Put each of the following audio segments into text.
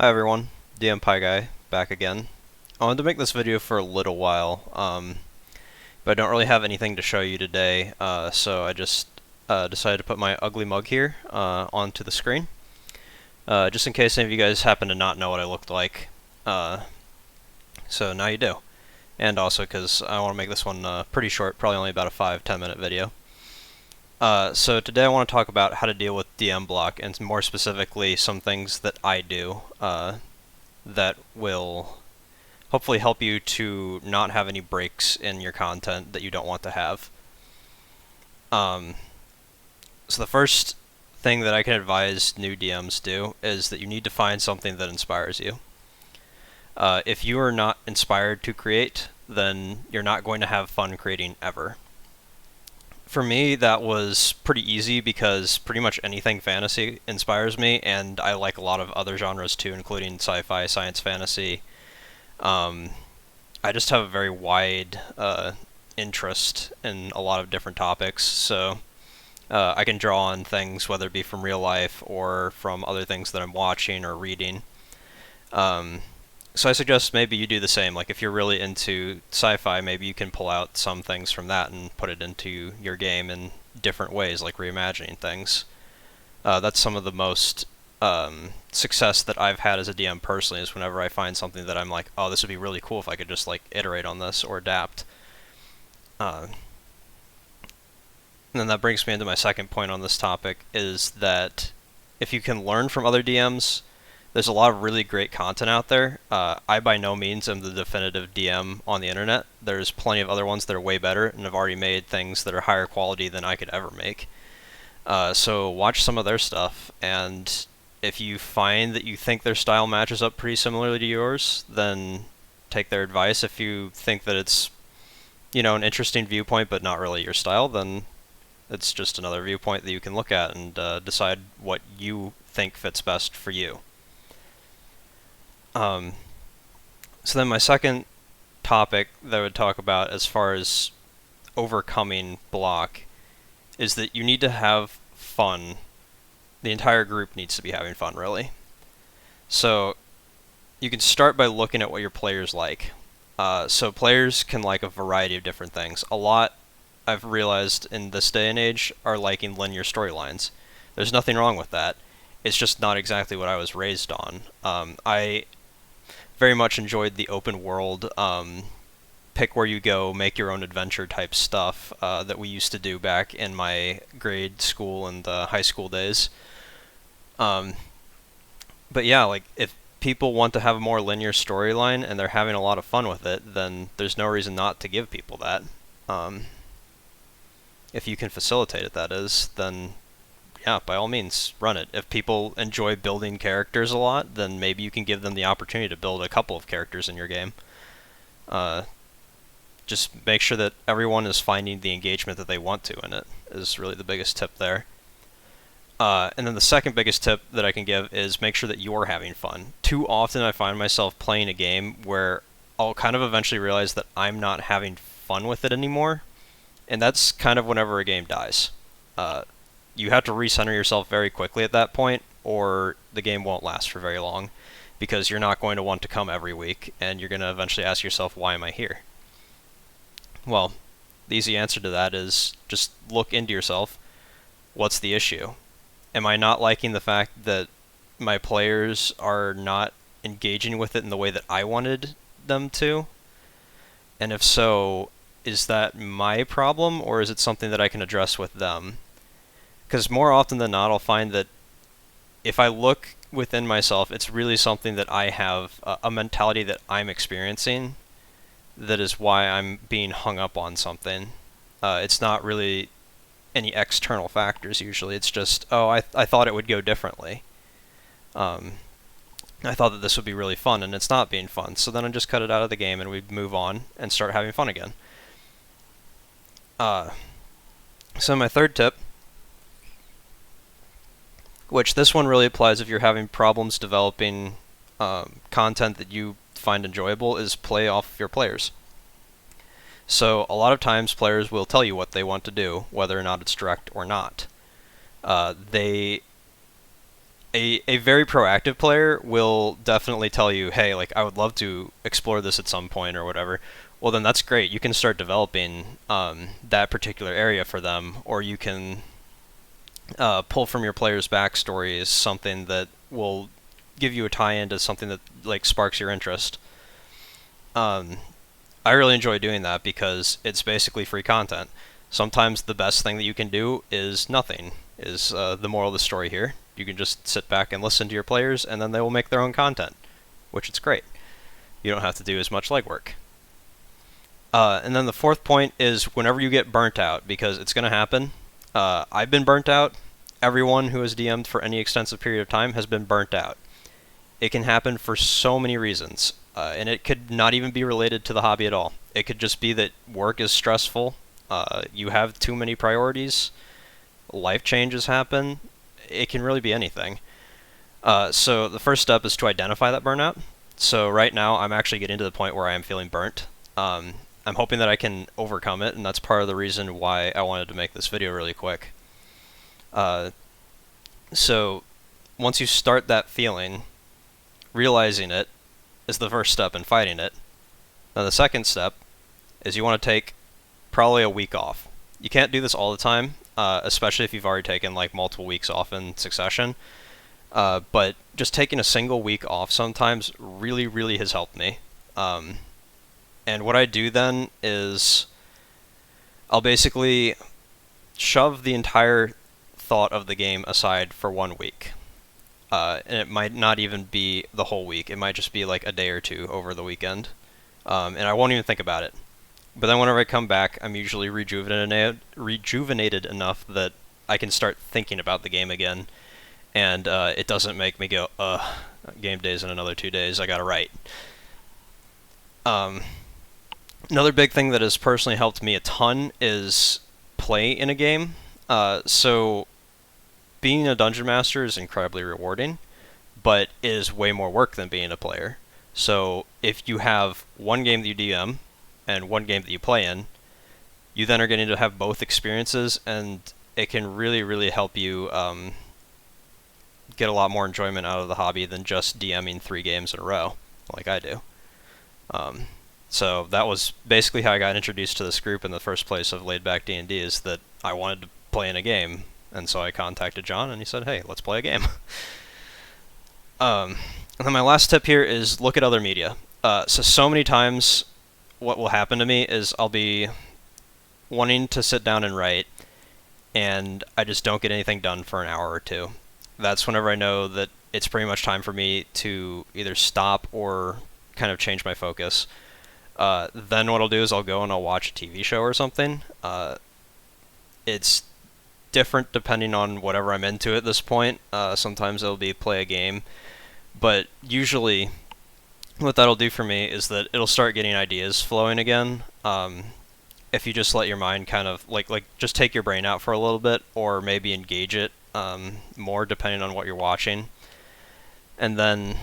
Hi everyone, DM Pie Guy back again. I wanted to make this video for a little while, but I don't really have anything to show you today, so I just decided to put my ugly mug here onto the screen, just in case any of you guys happen to not know what I looked like. So now you do, and also because I want to make this one pretty short, probably only about a 5-10 minute video. So today I want to talk about how to deal with DM block, and more specifically some things that I do that will hopefully help you to not have any breaks in your content that you don't want to have. So the first thing that I can advise new DMs do is that you need to find something that inspires you. If you are not inspired to create, then you're not going to have fun creating ever. For me, that was pretty easy because pretty much anything fantasy inspires me, and I like a lot of other genres too, including sci-fi, science fantasy. I just have a very wide interest in a lot of different topics, so I can draw on things, whether it be from real life or from other things that I'm watching or reading. So I suggest maybe you do the same. Like if you're really into sci-fi, maybe you can pull out some things from that and put it into your game in different ways, like reimagining things. That's some of the most success that I've had as a DM personally, is whenever I find something that I'm like, oh, this would be really cool if I could just like iterate on this or adapt. And then that brings me into my second point on this topic, is that if you can learn from other DMs, there's a lot of really great content out there. I by no means am the definitive DM on the internet. There's plenty of other ones that are way better and have already made things that are higher quality than I could ever make. So watch some of their stuff, and if you find that you think their style matches up pretty similarly to yours, then take their advice. If you think that it's, an interesting viewpoint but not really your style, then it's just another viewpoint that you can look at and decide what you think fits best for you. So then my second topic that I would talk about as far as overcoming block is that you need to have fun. The entire group needs to be having fun, really. So you can start by looking at what your players like. So players can like a variety of different things. A lot, I've realized in this day and age, are liking linear storylines. There's nothing wrong with that. It's just not exactly what I was raised on. I very much enjoyed the open world, pick where you go, make your own adventure type stuff that we used to do back in my grade school and high school days. But yeah, like if people want to have a more linear storyline and they're having a lot of fun with it, then there's no reason not to give people that. If you can facilitate it, that is, then yeah, by all means, run it. If people enjoy building characters a lot, then maybe you can give them the opportunity to build a couple of characters in your game. Just make sure that everyone is finding the engagement that they want to in it, is really the biggest tip there. And then the second biggest tip that I can give is make sure that you're having fun. Too often I find myself playing a game where I'll kind of eventually realize that I'm not having fun with it anymore, and that's kind of whenever a game dies. You have to recenter yourself very quickly at that point, or the game won't last for very long, because you're not going to want to come every week, and you're going to eventually ask yourself, why am I here? Well, the easy answer to that is just look into yourself. What's the issue? Am I not liking the fact that my players are not engaging with it in the way that I wanted them to? And if so, is that my problem, or is it something that I can address with them? Because more often than not, I'll find that if I look within myself, it's really something that I have, a mentality that I'm experiencing, that is why I'm being hung up on something. It's not really any external factors usually. It's just, oh, I thought it would go differently. I thought that this would be really fun, and it's not being fun. So then I just cut it out of the game, and we move on and start having fun again. So my third tip, which this one really applies if you're having problems developing content that you find enjoyable, is play off your players. So a lot of times players will tell you what they want to do, whether or not it's direct or not. They a very proactive player will definitely tell you, hey, like I would love to explore this at some point or whatever. Well, then that's great. You can start developing that particular area for them, or you can pull from your players' backstories something that will give you a tie-in to something that like sparks your interest. Um, I really enjoy doing that because it's basically free content. Sometimes the best thing that you can do is nothing, is the moral of the story here. You can just sit back and listen to your players, and then they will make their own content, which is great. You don't have to do as much legwork. And then the fourth point is whenever you get burnt out, because it's going to happen. I've been burnt out. Everyone who has DM'd for any extensive period of time has been burnt out. It can happen for so many reasons, and it could not even be related to the hobby at all. It could just be that work is stressful, you have too many priorities, life changes happen. It can really be anything. So the first step is to identify that burnout. So right now, I'm actually getting to the point where I am feeling burnt. I'm hoping that I can overcome it, and that's part of the reason why I wanted to make this video really quick. So once you start that feeling, realizing it is the first step in fighting it. Now the second step is you want to take probably a week off. You can't do this all the time, especially if you've already taken like multiple weeks off in succession. But just taking a single week off sometimes really, really has helped me. And what I do then is I'll basically shove the entire thought of the game aside for 1 week. And it might not even be the whole week. It might just be like a day or two over the weekend. And I won't even think about it. But then whenever I come back, I'm usually rejuvenated enough that I can start thinking about the game again. And it doesn't make me go, game day's in another 2 days, I gotta write. Another big thing that has personally helped me a ton is play in a game. So being a dungeon master is incredibly rewarding, but it is way more work than being a player. So if you have one game that you DM and one game that you play in, you then are getting to have both experiences, and it can really, really help you get a lot more enjoyment out of the hobby than just DMing 3 games in a row, like I do. So that was basically how I got introduced to this group in the first place of Laid Back D&D, is that I wanted to play in a game, and so I contacted John, and he said, hey, let's play a game. And then my last tip here is look at other media. So many times what will happen to me is I'll be wanting to sit down and write, and I just don't get anything done for an hour or two. That's whenever I know that it's pretty much time for me to either stop or kind of change my focus. Then what I'll do is I'll go and I'll watch a TV show or something. It's different depending on whatever I'm into at this point. Sometimes it'll be play a game, but usually what that'll do for me is that it'll start getting ideas flowing again. If you just let your mind kind of like just take your brain out for a little bit, or maybe engage it more depending on what you're watching, and then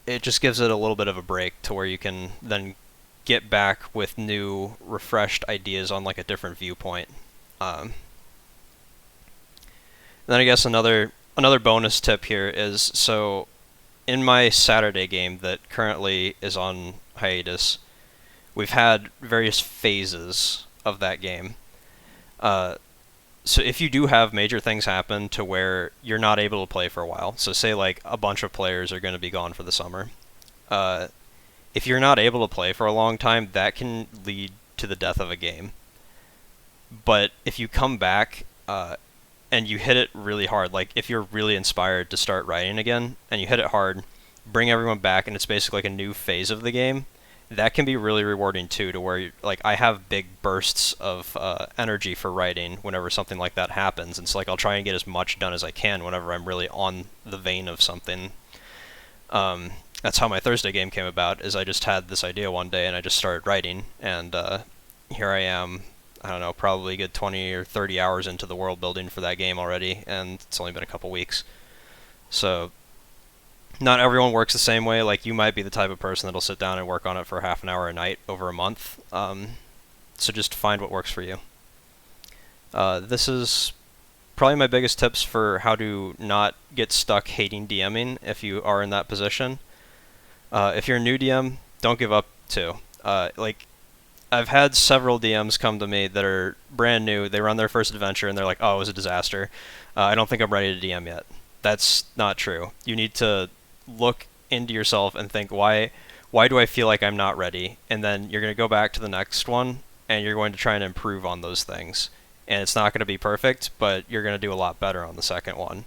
it just gives it a little bit of a break to where you can then get back with new, refreshed ideas on like a different viewpoint. Then I guess another bonus tip here is, so in my Saturday game that currently is on hiatus, we've had various phases of that game. So if you do have major things happen to where you're not able to play for a while, so say like a bunch of players are going to be gone for the summer, if you're not able to play for a long time, that can lead to the death of a game. But if you come back and you hit it really hard, like if you're really inspired to start writing again and you hit it hard, bring everyone back, and it's basically like a new phase of the game, that can be really rewarding too, to where you're, like I have big bursts of energy for writing whenever something like that happens, and so like I'll try and get as much done as I can whenever I'm really on the vein of something. That's how my Thursday game came about, is I just had this idea one day and I just started writing, and here I am, I don't know, probably a good 20 or 30 hours into the world building for that game already, and it's only been a couple weeks. So not everyone works the same way. Like, you might be the type of person that'll sit down and work on it for half an hour a night over a month. So just find what works for you. This is probably my biggest tips for how to not get stuck hating DMing if you are in that position. If you're a new DM, don't give up too. Like, I've had several DMs come to me that are brand new. They run their first adventure and they're like, "Oh, it was a disaster. I don't think I'm ready to DM yet." That's not true. You need to look into yourself and think, why do I feel like I'm not ready? And then you're going to go back to the next one and you're going to try and improve on those things. And it's not going to be perfect, but you're going to do a lot better on the second one.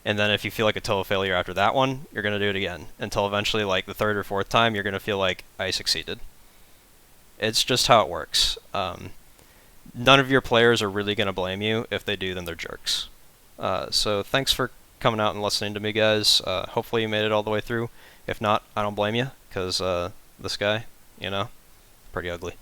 And then if you feel like a total failure after that one, you're going to do it again until eventually, like the third or fourth time, you're going to feel like I succeeded. It's just how it works. None of your players are really going to blame you. If they do, then they're jerks. So thanks for coming out and listening to me, guys. Hopefully you made it all the way through. If not, I don't blame you, because this guy, pretty ugly.